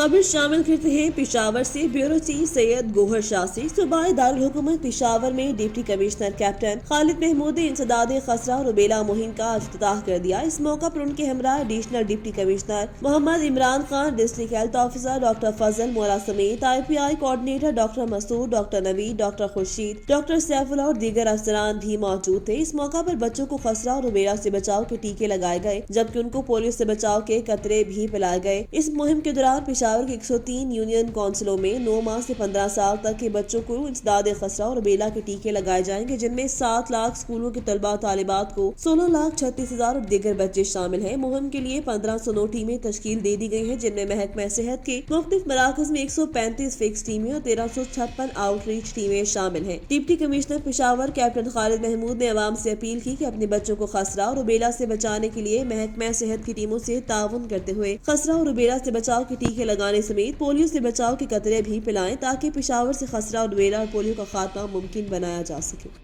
खबर शामिल करते हैं पशावर से ब्यूरो चीफ सैयद गोहर शाह से। सूबाई दारुल हुकूमत पेशावर में deputy commissioner captain Khalid Mahmood ने इंसदाद खसरा और रुबेला मुहिम का इफ्तिताह कर दिया। इस मौका पर उनके हमरा additional deputy commissioner Mohammad Imran Khan, district health officer doctor Fazal Maula समेत IPI coordinator doctor Masood, doctor Naveed, doctor Khurshid, doctor Saifullah और दीगर अफसरान भी मौजूद थे। इस मौका पर बच्चों को खसरा और रुबेला से बचाव के टीके लगाए गए, जबकि उनको पोलियो से बचाव के कतरे भी पिलाए गए। इस मुहिम के दौरान पेशावर के 103 यूनियन काउंसिलों में 9 माह से 15 साल तक के बच्चों को इंसदाद खसरा और रुबेला के टीके लगाए जाएंगे, जिनमें 7 लाख स्कूलों के तलबा तालिबात को 16,36,000 और दीगर बच्चे शामिल हैं। मुहिम के लिए 1509 टीमें तश्कील दे दी गई हैं, जिनमें महकमा सेहत के मुख्तलिफ मराकज में 135 फिक्स टीमें और 1356 आउटरीच टीमें शामिल हैं। Deputy commissioner Peshawar captain Khalid Mahmood ने अवाम से अपील की कि अपने बच्चों को खसरा और रुबेला से बचाने के लिए महकमा सेहत की टीमों से ताउन करते हुए खसरा और रुबेला से बचाव के टीके लगाने समेत पोलियो से बचाव के कतरे भी पिलाएं, ताकि पेशावर से खसरा और रुबेला और पोलियो का खात्मा मुमकिन बनाया जा सके।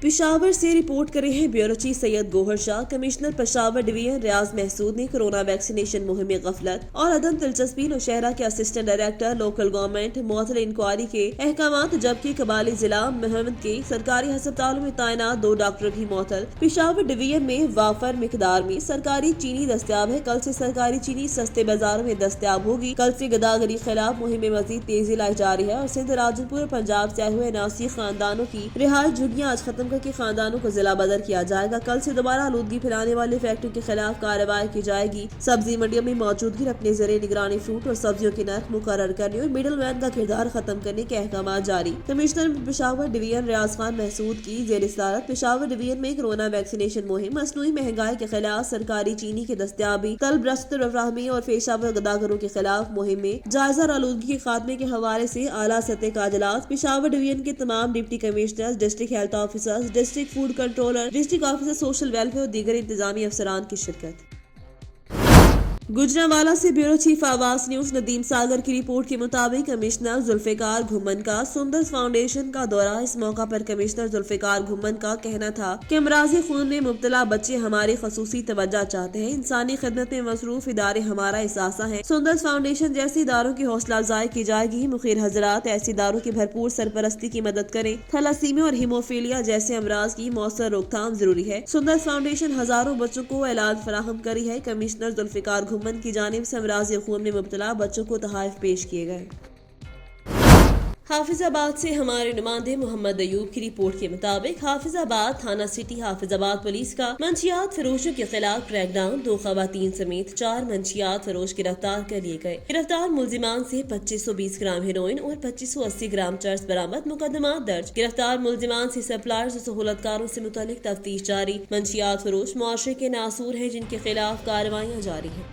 पेशावर से रिपोर्ट करे हैं bureau chief Syed Gohar Shah. Commissioner Peshawar division Riaz Mehsud ने कोरोना वैक्सीनेशन मुहिम में गफलत और अदम दिलचस्पी नौशहरा के असिस्टेंट डायरेक्टर लोकल गवर्नमेंट मुअत्तल इंक्वायरी के अहकामात, जबकि कबाली जिला महमद के सरकारी अस्पतालों में तैनात 2 डॉक्टर भी मुअत्तल। पेशावर डिवीजन में वाफर मिकदार में सरकारी चीनी दस्तयाब है। कल से सरकारी चीनी सस्ते बाजारों में दस्तयाब होगी। कल से गदागरी खिलाफ मुहिम में मजीद तेजी लाई जा रही है और सिंध, राजनपुर और पंजाब से आए हुए नासी खानदानों की रिहाई झुग्गियां आज खत्म के खानदानों को जिला बदर किया जाएगा। कल से दोबारा आलूदगी फैलाने वाले फैक्ट्री के खिलाफ कार्रवाई की जाएगी। सब्जी मंडियों में मौजूदगी अपने जरिए निगरानी फ्रूट और सब्जियों के नर्ख मुकर्रर करने और मिडल मैन का किरदार खत्म करने के अहकाम जारी। कमिश्नर पेशावर डिवीजन रियाज खान महसूद की जेर सदारत पेशावर डिवीजन में कोरोना वैक्सीनेशन मुहिम, मसनूई महंगाई के खिलाफ सरकारी चीनी की दस्तयाबी, तलब रस्त रफाहमी और पेशावर गदागरों के खिलाफ मुहिम में जायजा और आलूदगी के खात्मे के हवाले से आला सतह का अजलास। पेशावर डिवीजन के तमाम deputy commissioner, district health officers, district food controller, district officer social welfare और दीगर इंतजामी अफसरान की शिरकत। गुजरांवाला से ब्यूरो चीफ आवाज न्यूज नदीम सागर की रिपोर्ट के मुताबिक कमिश्नर जुल्फिकार घुम्मन का सुंदर फाउंडेशन का दौरा। इस मौका पर कमिश्नर जुल्फिकार घुम्मन का कहना था कि अमराज़ खून में मुब्तला बच्चे हमारी खसूसी तवज्जो चाहते हैं। इंसानी खिदमत में मसरूफ इदारे हमारा एहसासा है। सुंदर फाउंडेशन जैसे इदारों की हौसला अफजाई की जाएगी। मुखिर हजरात ऐसे इदारों की भरपूर सरपरस्ती की मदद करें। थैलासीमिया और हीमोफीलिया जैसे अमराज की मौसर रोकथाम जरूरी है। सुंदर फाउंडेशन हजारों बच्चों को इलाज फराहम करी है। कमिश्नर जुल्फिकार घुम्मन की जानिब से अमराज़ खून में मुब्तला बच्चों को तोहफे पेश किए गए। हाफिजाबाद से हमारे नुमाइंदे मोहम्मद अयूब की रिपोर्ट के मुताबिक हाफिजाबाद थाना सिटी हाफिजाबाद पुलिस का मंशियात फरोशों के खिलाफ क्रैकडाउन। 2 खवातीन समेत 4 मंशियात फरोश गिरफ्तार कर लिए गए। गिरफ्तार मुलजिमान से 2520 ग्राम हेरोइन और 2580 ग्राम चर्स बरामद। मुकदमा दर्ज। गिरफ्तार मुलजिमान से सप्लायर्स और सहूलतकारों से मुतल्लिक तफ्तीश जारी। मंशियात फरोश मुआशरे के नासूर हैं, जिनके खिलाफ कार्रवाइयाँ जारी हैं।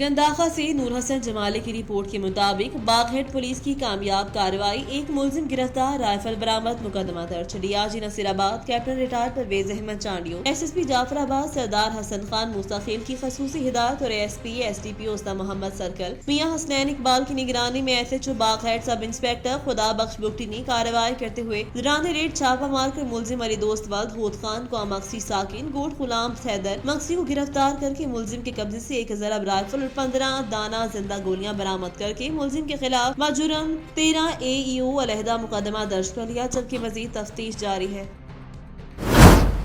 गंदाखा से नूर हसन जमाले की रिपोर्ट के मुताबिक बागहेड पुलिस की कामयाब कार्रवाई। 1 मुलजिम गिरफ्तार, राइफल बरामद, मुकदमा दर्ज। DIG Nasirabad captain retired Parvez Ahmed Chandio, SSP Jafarabad Sardar Hassan Khan मुस्तकिल की खसूसी हिदायत और ASP SDPO Ustad Mohammad circle Mian Hasnain Iqbal की निगरानी में SHO बागहेड सब इंस्पेक्टर खुदा बख्श बुगटी ने कार्रवाई करते हुए रानी रेड छापा मारकर मुलजिम अली दोस्त वल्द होद खान को मक्सी साकिन गोट गुलाम हैदर मक्सी को गिरफ्तार करके मुलजिम के कब्जे से 1 ज़रब राइफल 15 दाना जिंदा गोलियां बरामद करके मुलजिम के खिलाफ मजुरम 13 AEO अलहदा मुकदमा दर्ज कर लिया, जबकि मजीद तफ्तीश जारी है।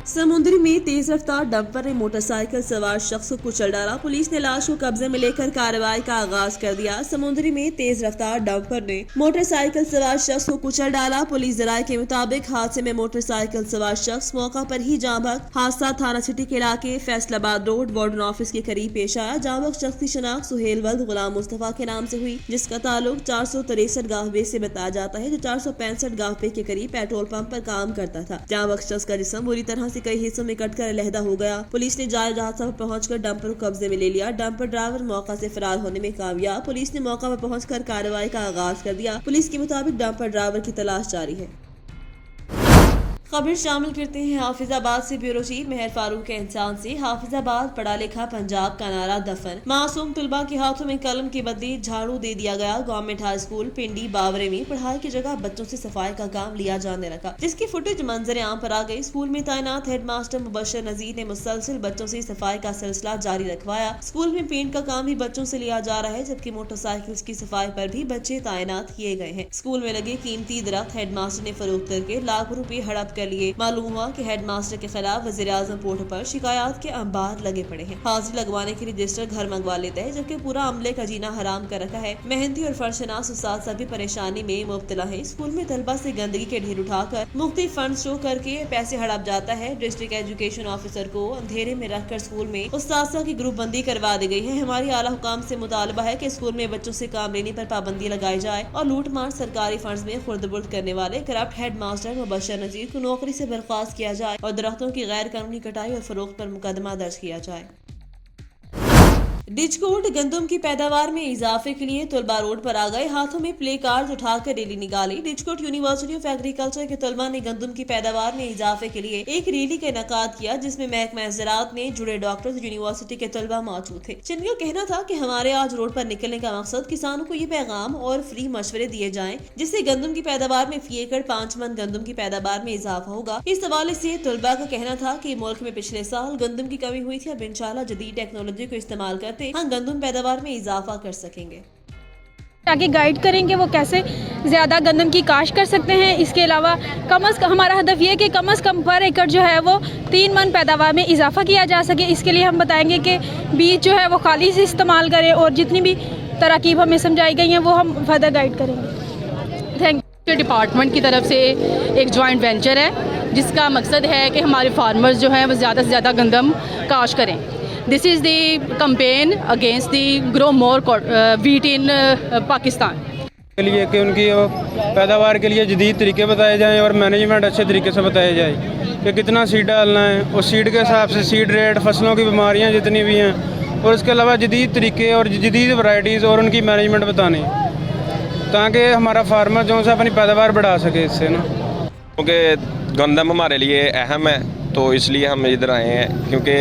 समुद्री में तेज रफ्तार डंपर ने मोटरसाइकिल सवार शख्स को कुचल डाला। पुलिस ने लाश को कब्जे में लेकर कार्रवाई का आगाज कर दिया। समुद्री में तेज रफ्तार डंपर ने मोटरसाइकिल सवार शख्स को कुचल डाला। पुलिस जराये के मुताबिक हादसे में मोटरसाइकिल सवार शख्स मौका पर ही जाँ बहक। हादसा थाना सिटी के इलाके फैसलाबाद रोड वार्डन ऑफिस के करीब पेश आया। जाँ बहक शख्स की शनाख्त सुहेल वल्द गुलाम मुस्तफा के नाम से हुई, जिसका ताल्लुक 463 गाहवे से बताया जाता है, जो 465 गाहवे के करीब पेट्रोल पंप पर काम करता था। जाँ बहक शख्स का जिस्म बुरी तरह से कई हिस्सों में कटकर अलहदा हो गया। पुलिस ने जायज हादसा पर पहुंचकर डंपर को कब्जे में ले लिया। डंपर ड्राइवर मौका से फरार होने में कामयाब। पुलिस ने मौका पर पहुंचकर कार्रवाई का आगाज कर दिया। पुलिस के मुताबिक डंपर ड्राइवर की तलाश जारी है। खबर शामिल करते हैं हाफिज आबाद से ब्यूरो चीफ मेहर फारूक के इंसान से। हाफिज आबाद पढ़ा लिखा पंजाब का नारा दफन, मासूम तलबा के हाथों में कलम के बदले झाड़ू दे दिया गया। गवर्नमेंट हाई स्कूल पिंडी बावरे में पढ़ाई की जगह बच्चों से सफाई का काम लिया जाने लगा, जिसकी फुटेज मंजर आम पर आ गई। स्कूल में तैनात हेडमास्टर मुबशर नजीर ने मुसलसल बच्चों से सफाई का सिलसिला जारी रखवाया। स्कूल में पेंट का काम भी बच्चों से लिया जा रहा है, जबकि मोटरसाइकिल की सफाई पर भी बच्चे तैनात किए गए हैं। स्कूल में लगे कीमती दरख्त हेडमास्टर ने फरोख्त करके लाखों रुपए हड़प कर लिए। मालूम हुआ कि हेडमास्टर के खिलाफ वज़ीर-ए-आज़म पोर्टल पर शिकायत के अंबार लगे पड़े हैं। हाजिरी लगवाने के लिए रजिस्टर घर मंगवा लेते हैं, जबकि पूरा अमले का जीना हराम कर रखा है। मेहनती और फर्शनास उस्ताद सभी परेशानी में मुब्तला है। स्कूल में तलबा से गंदगी के ढेर उठाकर मुफ्ती फंड शो करके पैसे हड़प जाता है। डिस्ट्रिक्ट एजुकेशन ऑफिसर को अंधेरे में रखकर स्कूल में उस्ताद की ग्रुप बंदी करवा दी गई है। हमारी आला हुकाम से मुतालबा है कि स्कूल में बच्चों से काम लेने पर पाबंदी लगाई जाए और लूट मार सरकारी फंड्स में खुर्द-बुर्द करने वाले करप्ट हेडमास्टर मुबशर नजीर को नौकरी से बर्खास्त किया जाए और दरख्तों की गैर कानूनी कटाई और फरोख्त पर मुकदमा दर्ज किया जाए। डिजकोट गंदम की पैदावार में इजाफे के लिए तलबा रोड पर आ गए, हाथों में प्ले कार्ड उठाकर रैली निकाली। डिजकोट यूनिवर्सिटी ऑफ एग्रीकल्चर के तलबा ने गंदम की पैदावार में इजाफे के लिए एक रैली का इनेकाद किया, जिसमें महकमा ज़राअत ने जुड़े डॉक्टर्स यूनिवर्सिटी के तलबा मौजूद थे, जिनका कहना था कि हमारे आज रोड पर निकलने का मकसद किसानों को ये पैगाम और फ्री मशवरे दिए जाएं, जिससे गंदम की पैदावार में फी एकड़ 5 मन गंदम की पैदावार में इजाफा होगा। इस हवाले से तलबा का कहना था कि मुल्क में पिछले साल गंदम की कमी हुई थी, अब इंशाल्लाह जदीद टेक्नोलॉजी को इस्तेमाल करते हम गंदम पैदावार में इजाफा कर सकेंगे। आगे गाइड करेंगे वो कैसे ज़्यादा गंदम की काश कर सकते हैं। इसके अलावा कम अज़ कम हमारा हदफ ये है कि कम अज़ कम पर एकड़ जो है वो 3 मन पैदावार में इजाफा किया जा सके। इसके लिए हम बताएंगे कि बीज जो है वो खाली से इस्तेमाल करें और जितनी भी तरकीब हमें समझाई गई हैं वो हम फर्दर गाइड करेंगे। Thank you. डिपार्टमेंट की तरफ से एक जॉइंट वेंचर है जिसका मकसद है कि हमारे फार्मर्स जो हैं वो ज़्यादा से ज़्यादा गंदम काश करें। This is the campaign against the grow more wheat in Pakistan के लिए कि उनकी पैदावार के लिए जदीद तरीके बताए जाएं और मैनेजमेंट अच्छे तरीके से बताया जाए कि कितना सीड डालना है, उस सीड के हिसाब से सीड रेट, फसलों की बीमारियां जितनी भी हैं, और इसके अलावा जदीद तरीके और जदीद वैरायटीज़ और उनकी मैनेजमेंट बताने, ताकि हमारा फार्मर जो है अपनी पैदावार बढ़ा सके इससे ना। क्योंकि गंदम हमारे लिए अहम है, तो इसलिए हम इधर आए हैं, क्योंकि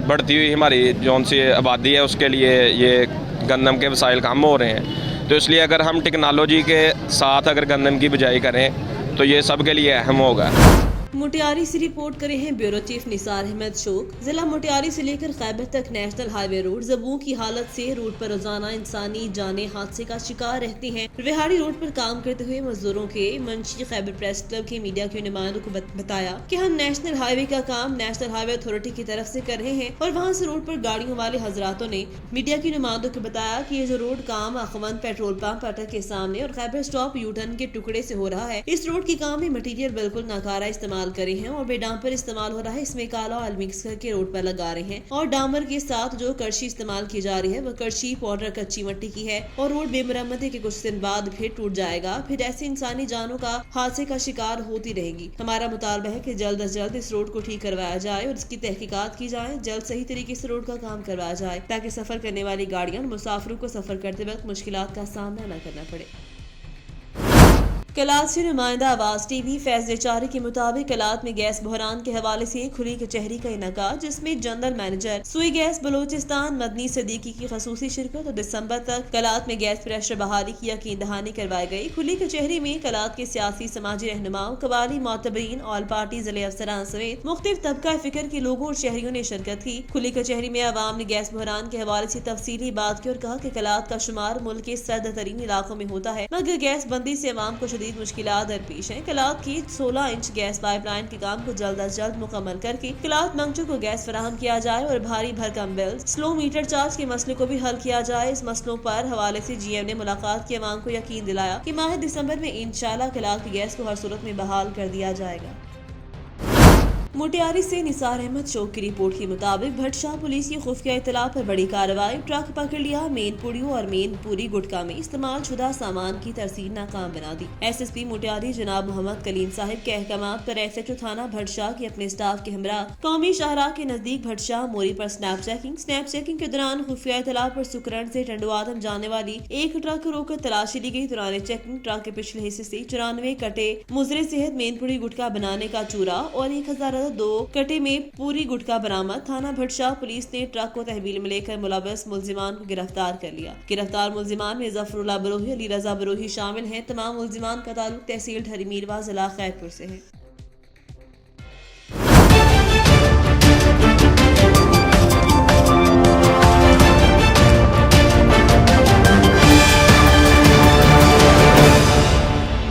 बढ़ती हुई हमारी जौन सी आबादी है उसके लिए ये गंदम के वसाइल कम हो रहे हैं, तो इसलिए अगर हम टेक्नोलॉजी के साथ अगर गंदम की बिजाई करें तो ये सब के लिए अहम होगा। मोटियारी से रिपोर्ट करे हैं ब्यूरो चीफ निसार अहमद शोक। जिला मोटियारी से लेकर खैबर तक नेशनल हाईवे रोड ज़बू की हालत से रोड पर रोजाना इंसानी जाने हादसे का शिकार रहती हैं। रिहाड़ी रोड पर काम करते हुए मजदूरों के मंशी खैबर प्रेस क्लब के मीडिया के नुमाइंदों को बताया कि हम नेशनल हाईवे का काम नेशनल हाईवे अथॉरिटी की तरफ से कर रहे हैं, और वहाँ से रोड पर गाड़ियों वाले हजरातों ने मीडिया के नुमाइंदों को बताया कि ये जो रोड काम अखवंद पेट्रोल पंप अटक के सामने और खैबर स्टॉप यूटर्न के टुकड़े से हो रहा है। इस रोड के काम में मटीरियल बिल्कुल नाकारा इस्तेमाल करे हैं और बेडांपर इस्तेमाल हो रहा है। इसमें काला ऑयल मिक्स करके रोड पर लगा रहे हैं, और डामर के साथ जो करशी इस्तेमाल की जा रही है वह करशी पाउडर कच्ची मिट्टी की है, और रोड बेमरम्मती के कुछ दिन बाद फिर टूट जाएगा। फिर ऐसे इंसानी जानों का हादसे का शिकार होती रहेगी। हमारा मुतालबा है कि जल्द अज जल्द इस रोड को ठीक करवाया जाए और इसकी तहकीकात की जाए, जल्द सही तरीके से रोड का काम करवाया जाए, ताकि सफर करने वाली गाड़ियां और मुसाफिरों को सफर करते वक्त मुश्किलात का सामना न करना पड़े। कलात से नुमाइंदा आवाज टीवी फैज चारी के मुताबिक कलात में गैस बहरान के हवाले से खुली कचहरी का इनेकाद, जिसमें जनरल मैनेजर सुई गैस बलोचिस्तान मदनी सदीकी की खसूसी शिरकत और दिसंबर तक कलात में गैस प्रेशर बहाली की यकीन दहानी करवाई गई। खुली कचहरी में कलात के सियासी समाजी रहनुमाओं, कबाली मोतबरीन, ऑल पार्टी जिले अफसरान समेत मुख्तलिफ तबका फिक्र के लोगों और शहरियों ने शिरकत की। खुली कचहरी में अवाम ने गैस बहरान के हवाले से तफसीली बात की और कहा कि कलात का शुमार मुल्क के सर्द तरीन इलाकों में होता है, मगर गैस बंदी से अवाम को मुश्किलात दरपेश हैं। कलात की 16 इंच गैस पाइपलाइन के काम को जल्द अज जल्द मुकम्मल करके कलात मंगचू को गैस फराहम किया जाए और भारी भरकम बिल, स्लो मीटर चार्ज के मसले को भी हल किया जाए। इस मसलों पर हवाले से जीएम ने मुलाकात की अवाम को यकीन दिलाया कि माह दिसंबर में इंशाल्लाह कलात की गैस को हर सूरत में बहाल कर दिया जाएगा। मोटियारी से निसार अहमद शौक की रिपोर्ट के मुताबिक भटशाह पुलिस की खुफिया इतला पर बड़ी कार्रवाई, ट्रक पकड़ लिया। मेन पुड़ियों और मेन पूरी गुटका में इस्तेमाल शुदा सामान की तरसील नाकाम बना दी। SSP मोटियारी जनाब मोहम्मद कलीम साहिब के अहकामात पर SHO थाना भटशाह के अपने स्टाफ के हमरा कौमी शाहराह के नजदीक भटशाह मोरी पर स्नैप चेकिंग के दौरान खुफिया इतला पर सुकरण से टंडवादम जाने वाली एक ट्रक को रोककर तलाशी ली गई। दौरान चेकिंग ट्रक के पिछले हिस्से से 94 कटे मुजरे सेहत मेन पुड़ी गुटका बनाने का चूरा और 1002 कटे में पूरी गुटका बरामद। थाना भटशाह पुलिस ने ट्रक को तहवील में लेकर मुलव्वस मुलजिमान को गिरफ्तार कर लिया। गिरफ्तार मुलजिमान में जफरुल्लाह बरोही, अली रजा बरोही शामिल हैं। तमाम मुलजिमान का ताल्लुक तहसील ढरी मीरवा जिला खैरपुर से है।